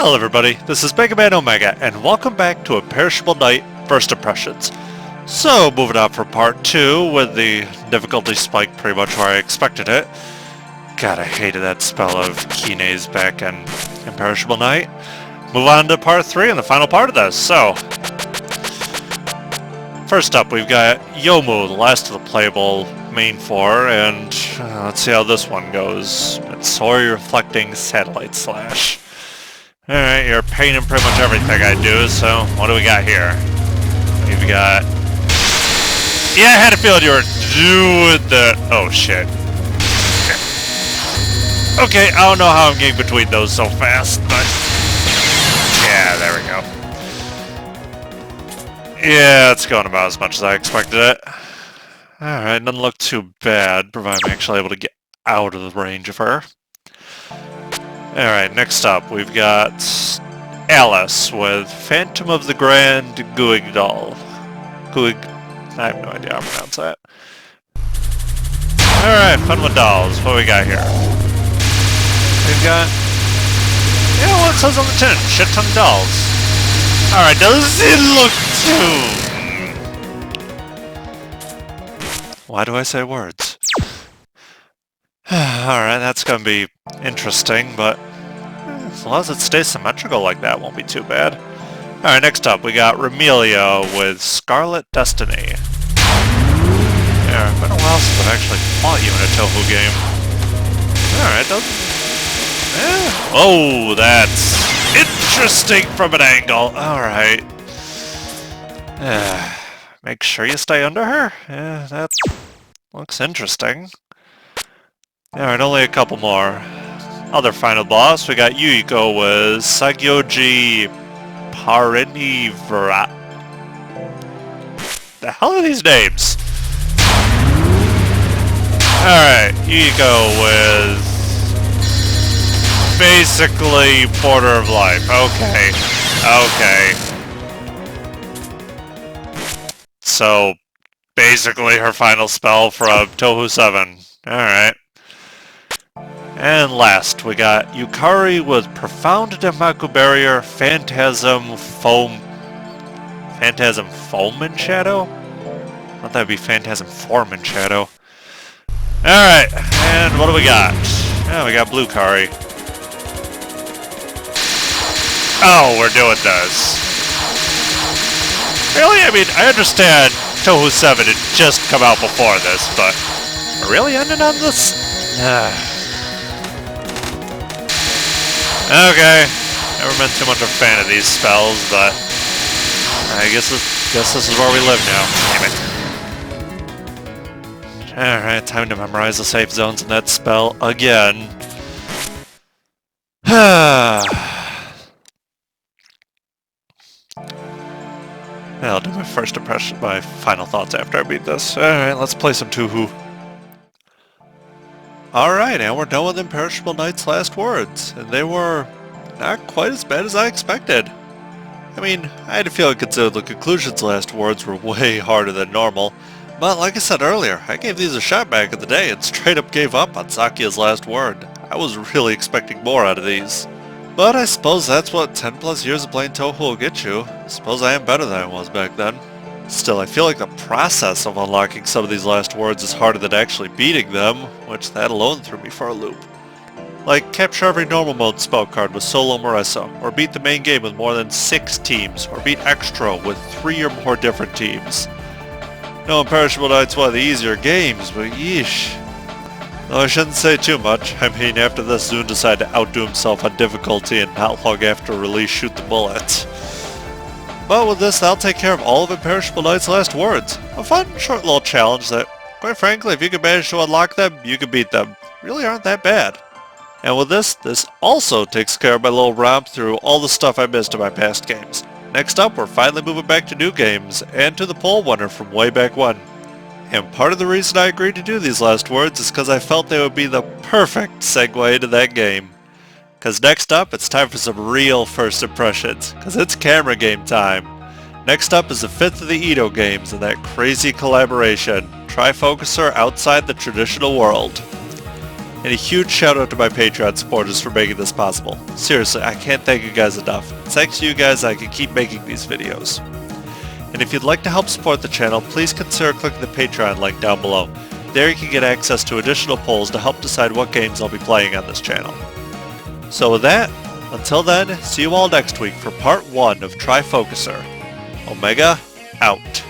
Hello everybody, this is Mega Man Omega, and welcome back to Imperishable Night First Impressions. So, moving on for part 2, with the difficulty spike pretty much where I expected it. God, I hated that spell of Kine's back in Imperishable Night. Move on to part 3 and the final part of this, so... First up, we've got Youmu, the last of the playable main 4, and let's see how this one goes. Matsuyoi-Reflecting Satellite Slash. Alright, you're painting pretty much everything I do, so what do we got here? We've got... Yeah, I had a feeling you were doing the... Oh, shit. Okay, I don't know how I'm getting between those so fast, but... Yeah, there we go. Yeah, it's going about as much as I expected it. Alright, doesn't look too bad, provided I'm actually able to get out of the range of her. Alright, next up, we've got Alice with Phantom of the Grand Guignol. I have no idea how to pronounce that. Alright, fun with dolls. What do we got here? We've got... Yeah, well, it says on the tin. Shit ton of dolls. Alright, does it look too... Why do I say words? Alright, that's gonna be interesting, but as long as it stays symmetrical like that, won't be too bad. Alright, next up, we got Remilia with Scarlet Destiny. Yeah, it's been a while since I've actually fought you in a Touhou game. Alright, oh, that's interesting from an angle. Alright. Make sure you stay under her? Yeah, that looks interesting. Alright, only a couple more. Other final boss, we got Yuyuko with Saigyouji Parinirvana. The hell are these names? Alright, Yuyuko with... basically Border of Life. Okay. Okay. So, basically her final spell from Touhou 7. Alright. And last, we got Yukari with Profound Danmaku Barrier, Phantasm Foam and Shadow? I thought that'd be Phantasm Form and Shadow. Alright, and what do we got? Oh, we got Blue Kari. Oh, we're doing this. Really? I mean, I understand Touhou 7 had just come out before this, but... We're really ending on this? Okay, never been too much of a fan of these spells, but I guess this is where we live now. Damn it. Alright, time to memorize the safe zones in that spell again. I'll do my first impression, my final thoughts after I beat this. Alright, let's play some Touhou. Alright, and we're done with Imperishable Night's last words, and they were not quite as bad as I expected. I mean, I had to feel considered the conclusion's last words were way harder than normal, but like I said earlier, I gave these a shot back in the day and straight up gave up on Sakia's last word. I was really expecting more out of these. But I suppose that's what 10 plus years of playing Touhou will get you. I suppose I am better than I was back then. Still, I feel like the process of unlocking some of these last words is harder than actually beating them, which that alone threw me for a loop. Like, capture every normal mode spell card with Solo Marisa, or beat the main game with more than 6 teams, or beat Extra with 3 or more different teams. No, Imperishable Night's one of the easier games, but yeesh. Though I shouldn't say too much. I mean, after this, Zune decided to outdo himself on difficulty and not long after release shoot the bullet. But with this, that'll take care of all of Imperishable Night's last words. A fun, short little challenge that, quite frankly, if you can manage to unlock them, you can beat them. Really aren't that bad. And with this also takes care of my little romp through all the stuff I missed in my past games. Next up, we're finally moving back to new games, and to the poll winner from way back when. And part of the reason I agreed to do these last words is because I felt they would be the perfect segue into that game. Because next up, it's time for some real first impressions, because it's camera game time. Next up is the 5th of the Edo games and that crazy collaboration, Trifocuser outside the traditional world. And a huge shout out to my Patreon supporters for making this possible. Seriously, I can't thank you guys enough. It's thanks to you guys I can keep making these videos. And if you'd like to help support the channel, please consider clicking the Patreon link down below. There you can get access to additional polls to help decide what games I'll be playing on this channel. So with that, until then, see you all next week for part 1 of Trifocuser. Omega, out.